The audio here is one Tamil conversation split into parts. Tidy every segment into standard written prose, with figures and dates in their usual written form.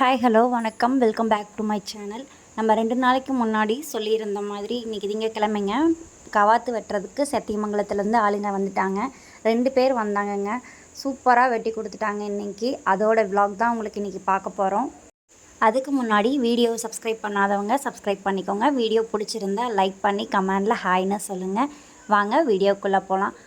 ஹாய் ஹலோ வணக்கம் welcome back to my channel. நம்ம 2 நாளைக்கு முன்னாடி சொல்லியிருந்த மாதிரி இன்றைக்கி திங்கக்கிழமைங்க கவாத்து வெட்டுறதுக்கு சத்தியமங்கலத்துலேருந்து ஆளுங்க வந்துட்டாங்க. 2 பேர் வந்தாங்கங்க. சூப்பராக வெட்டி கொடுத்துட்டாங்க இன்றைக்கி. அதோட விலாக் தான் உங்களுக்கு இன்றைக்கி பார்க்க போகிறோம். அதுக்கு முன்னாடி வீடியோ சப்ஸ்கிரைப் பண்ணாதவங்க சப்ஸ்கிரைப் பண்ணிக்கோங்க. வீடியோ பிடிச்சிருந்தா லைக் பண்ணி கமெண்டில் ஹாய்னு சொல்லுங்கள். வாங்க வீடியோக்குள்ளே போகலாம்.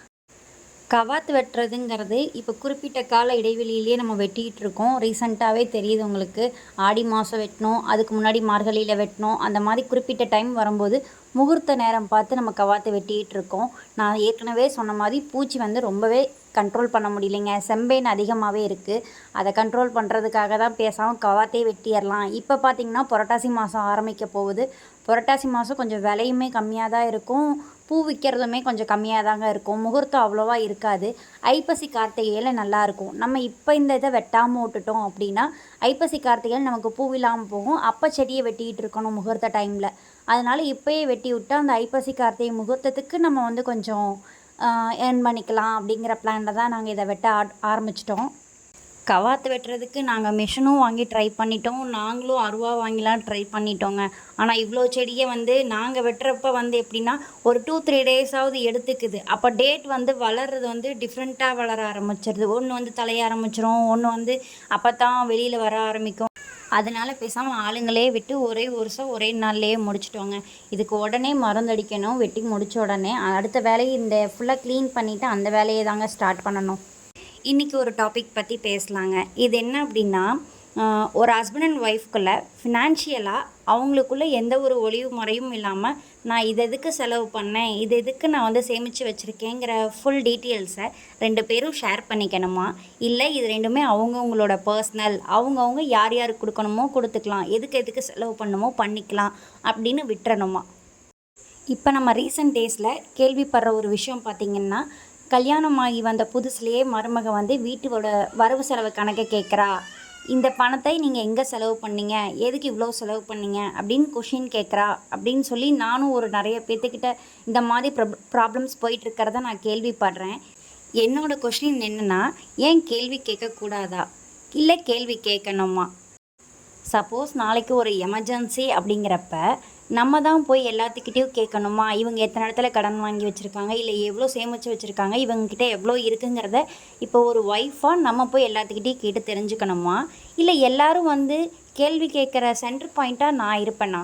கவாத்து வெட்டுறதுங்கிறது இப்போ குறிப்பிட்ட கால இடைவெளியிலேயே நம்ம வெட்டிகிட்டு இருக்கோம். ரீசெண்டாகவே தெரியுது உங்களுக்கு. ஆடி மாதம் வெட்டினோம், அதுக்கு முன்னாடி மார்கழியில் வெட்டினோம். அந்த மாதிரி குறிப்பிட்ட டைம் வரும்போது முகூர்த்த நேரம் பார்த்து நம்ம கவாத்து வெட்டிகிட்டு இருக்கோம். நான் ஏற்கனவே சொன்ன மாதிரி பூச்சி ரொம்பவே கண்ட்ரோல் பண்ண முடியலைங்க. செம்பேன் அதிகமாகவே இருக்குது. அதை கண்ட்ரோல் பண்ணுறதுக்காக தான் பேசாமல் கவாத்தே வெட்டிடலாம். இப்போ பார்த்திங்கன்னா புரட்டாசி மாதம் ஆரம்பிக்க போகுது. புரட்டாசி மாதம் கொஞ்சம் விலையுமே கம்மியாக தான் இருக்கும். பூ விற்கிறதுமே கொஞ்சம் கம்மியாக தாங்க இருக்கும். முகூர்த்தம் அவ்வளோவா இருக்காது. ஐப்பசி கார்த்திகையில் நல்லாயிருக்கும். நம்ம இப்போ இந்த இதை வெட்டாமல் விட்டுட்டோம் அப்படின்னா ஐப்பசி கார்த்திகையில் நமக்கு பூ இல்லாமல் போகும். அப்போ செடியை வெட்டிக்கிட்டு இருக்கணும் முகூர்த்த டைமில். அதனால் இப்போயே வெட்டி விட்டால் அந்த ஐப்பசி கார்த்திகை முகூர்த்தத்துக்கு நம்ம கொஞ்சம் ஏர்ன் பண்ணிக்கலாம் அப்படிங்கிற பிளானில் தான் நாங்கள் இதை வெட்ட ஆரம்பிச்சிட்டோம். கவாத்து வெட்டுறதுக்கு நாங்கள் மிஷினும் வாங்கி ட்ரை பண்ணிட்டோம். நாங்களும் அருவா வாங்கிலாம் ட்ரை பண்ணிட்டோங்க. ஆனால் இவ்வளோ செடியை நாங்கள் வெட்டுறப்ப எப்படின்னா ஒரு 2-3 டேஸாவது எடுத்துக்குது. அப்போ டேட் வளர்றது டிஃப்ரெண்ட்டாக வளர ஆரம்பிச்சிருது. ஒன்று தலைய ஆரம்பிச்சிரும், ஒன்று அப்போ தான் வெளியில் வர ஆரம்பிக்கும். அதனால் பேசாமல் ஆளுங்களே விட்டு ஒரே வருஷம் ஒரே நாள்லேயே முடிச்சிட்டோங்க. இதுக்கு உடனே மருந்தடிக்கணும். வெட்டி முடித்த உடனே அடுத்த வேலையை இந்த ஃபுல்லாக க்ளீன் பண்ணிவிட்டு அந்த வேலையை தாங்க ஸ்டார்ட் பண்ணணும். இன்றைக்கி ஒரு டாபிக் பற்றி பேசலாங்க. இது என்ன அப்படின்னா, ஒரு ஹஸ்பண்ட் அண்ட் ஒய்ஃப்குள்ளே ஃபினான்ஷியலாக அவங்களுக்குள்ளே எந்த ஒரு ஒளிவு முறையும் இல்லாமல் நான் இது எதுக்கு செலவு பண்ணேன், இது எதுக்கு நான் சேமித்து வச்சுருக்கேங்கிற ஃபுல் டீட்டெயில்ஸை 2 பேரும் ஷேர் பண்ணிக்கணுமா, இல்லை இது ரெண்டுமே அவங்கவுங்களோட பர்சனல், அவங்கவுங்க யார் யாருக்கு கொடுக்கணுமோ கொடுத்துக்கலாம், எதுக்கு செலவு பண்ணணுமோ பண்ணிக்கலாம் அப்படின்னு விட்டுறணுமா? இப்போ நம்ம ரீசெண்ட் டேஸில் கேள்விப்படுற ஒரு விஷயம் பார்த்திங்கன்னா, கல்யாணமாகி வந்த புதுசுலேயே மருமக வீட்டோட வரவு செலவு கணக்கை கேட்குறா. இந்த பணத்தை நீங்கள் எங்கே செலவு பண்ணீங்க, எதுக்கு இவ்வளோ செலவு பண்ணீங்க அப்படின்னு கொஷின் கேட்குறா அப்படின்னு சொல்லி நானும் ஒரு நிறைய பேர்த்துக்கிட்ட இந்த மாதிரி ப்ராப்ளம்ஸ் போயிட்டுருக்கிறத நான் கேள்விப்படுறேன். என்னோடய கொஷின் என்னென்னா, ஏன் கேள்வி கேட்கக்கூடாதா, இல்லை கேள்வி கேட்கணுமா? சப்போஸ் நாளைக்கு ஒரு எமர்ஜென்சி அப்படிங்கிறப்ப நம்ம தான் போய் எல்லாத்துக்கிட்டேயும் கேட்கணுமா? இவங்க எத்தனை இடத்துல கடன் வாங்கி வச்சுருக்காங்க, இல்லை எவ்வளோ சேமித்து வச்சுருக்காங்க, இவங்கக்கிட்ட எவ்வளோ இருக்குங்கிறத இப்போ ஒரு ஒய்ஃபாக நம்ம போய் எல்லாத்துக்கிட்டேயும் கேட்டு தெரிஞ்சுக்கணுமா? இல்லை எல்லோரும் கேள்வி கேட்குற சென்டர் பாயிண்ட்டாக நான் இருப்பேனா?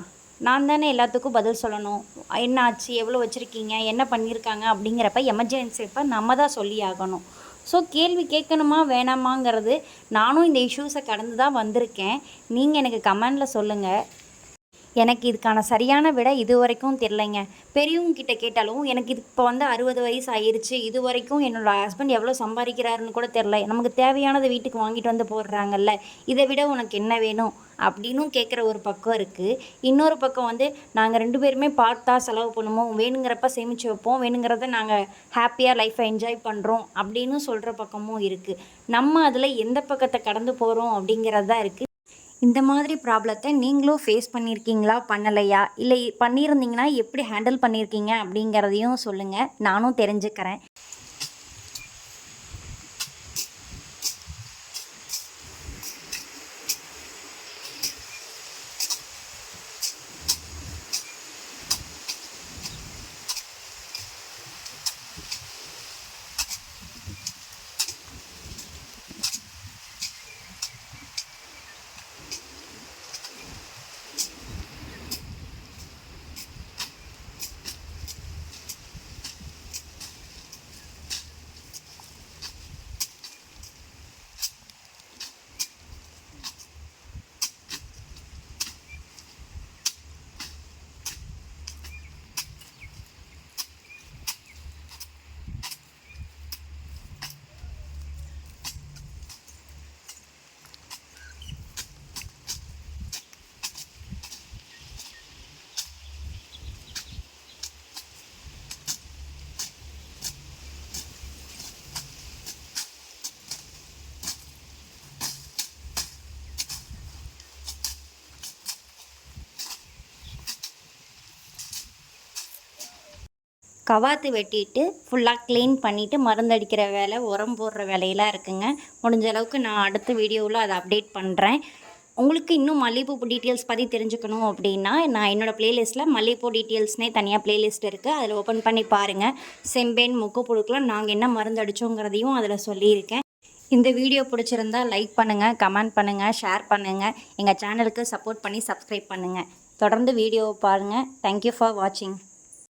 நான் தானே எல்லாத்துக்கும் பதில் சொல்லணும். என்ன ஆச்சு, எவ்வளோ வச்சுருக்கீங்க, என்ன பண்ணியிருக்காங்க அப்படிங்கிறப்ப எமர்ஜென்சி இப்போ நம்ம தான் சொல்லி ஆகணும். ஸோ கேள்வி கேட்கணுமா வேணாமாங்கிறது நானும் இந்த இஷ்யூஸை கடந்து தான் வந்திருக்கேன். நீங்கள் எனக்கு கமெண்டில் சொல்லுங்கள். எனக்கு இதுக்கான சரியான விட இது வரைக்கும் தெரிலைங்க. பெரியவங்கக்கிட்ட கேட்டாலும் எனக்கு இது இப்போ 60 வயசு ஆயிடுச்சு, இது வரைக்கும் என்னோடய ஹஸ்பண்ட் எவ்வளோ சம்பாதிக்கிறாருன்னு கூட தெரில. நமக்கு தேவையானதை வீட்டுக்கு வாங்கிட்டு போடுறாங்கல்ல, இதை விட உனக்கு என்ன வேணும் அப்படின்னும் கேட்குற ஒரு பக்கம் இருக்குது. இன்னொரு பக்கம் நாங்கள் 2 பேருமே பார்த்தா செலவு பண்ணுவோம், வேணுங்கிறப்ப சேமித்து வைப்போம், வேணுங்கிறத நாங்கள் ஹாப்பியாக லைஃப்பை என்ஜாய் பண்ணுறோம் அப்படின்னு சொல்கிற பக்கமும் இருக்குது. நம்ம அதில் எந்த பக்கத்தை கடந்து போகிறோம் அப்படிங்கிறது தான் இருக்குது. இந்த மாதிரி ப்ராப்ளத்தை நீங்களும் ஃபேஸ் பண்ணியிருக்கீங்களா, பண்ணலையா, இல்லை பண்ணியிருந்தீங்கன்னா எப்படி ஹேண்டில் பண்ணியிருக்கீங்க அப்படிங்கிறதையும் சொல்லுங்கள், நானும் தெரிஞ்சுக்கிறேன். கவாத்து வெட்டிட்டு ஃபுல்லாக க்ளீன் பண்ணிவிட்டு மருந்தடிக்கிற வேலை, உரம் போடுற வேலையெல்லாம் இருக்குங்க. முடிஞ்ச அளவுக்கு நான் அடுத்த வீடியோவில் அதை அப்டேட் பண்ணுறேன். உங்களுக்கு இன்னும் மல்லிகைப்பூ டீட்டெயில்ஸ் பற்றி தெரிஞ்சுக்கணும் அப்படின்னா நான் என்னோடய ப்ளேலிஸ்ட்டில் மல்லிகைப்பூ டீட்டெயில்ஸ்னே தனியாக ப்ளேலிஸ்ட் இருக்குது. அதில் ஓப்பன் பண்ணி பாருங்கள். செம்பேன் முக்குப்புழுக்கெலாம் நாங்கள் என்ன மருந்து அடித்தோங்கிறதையும் அதில் சொல்லியிருக்கேன். இந்த வீடியோ பிடிச்சிருந்தா லைக் பண்ணுங்கள், கமெண்ட் பண்ணுங்கள், ஷேர் பண்ணுங்கள். எங்கள் சேனலுக்கு சப்போர்ட் பண்ணி சப்ஸ்கிரைப் பண்ணுங்கள். தொடர்ந்து வீடியோவை பாருங்கள். தேங்க்யூ ஃபார் வாட்சிங்.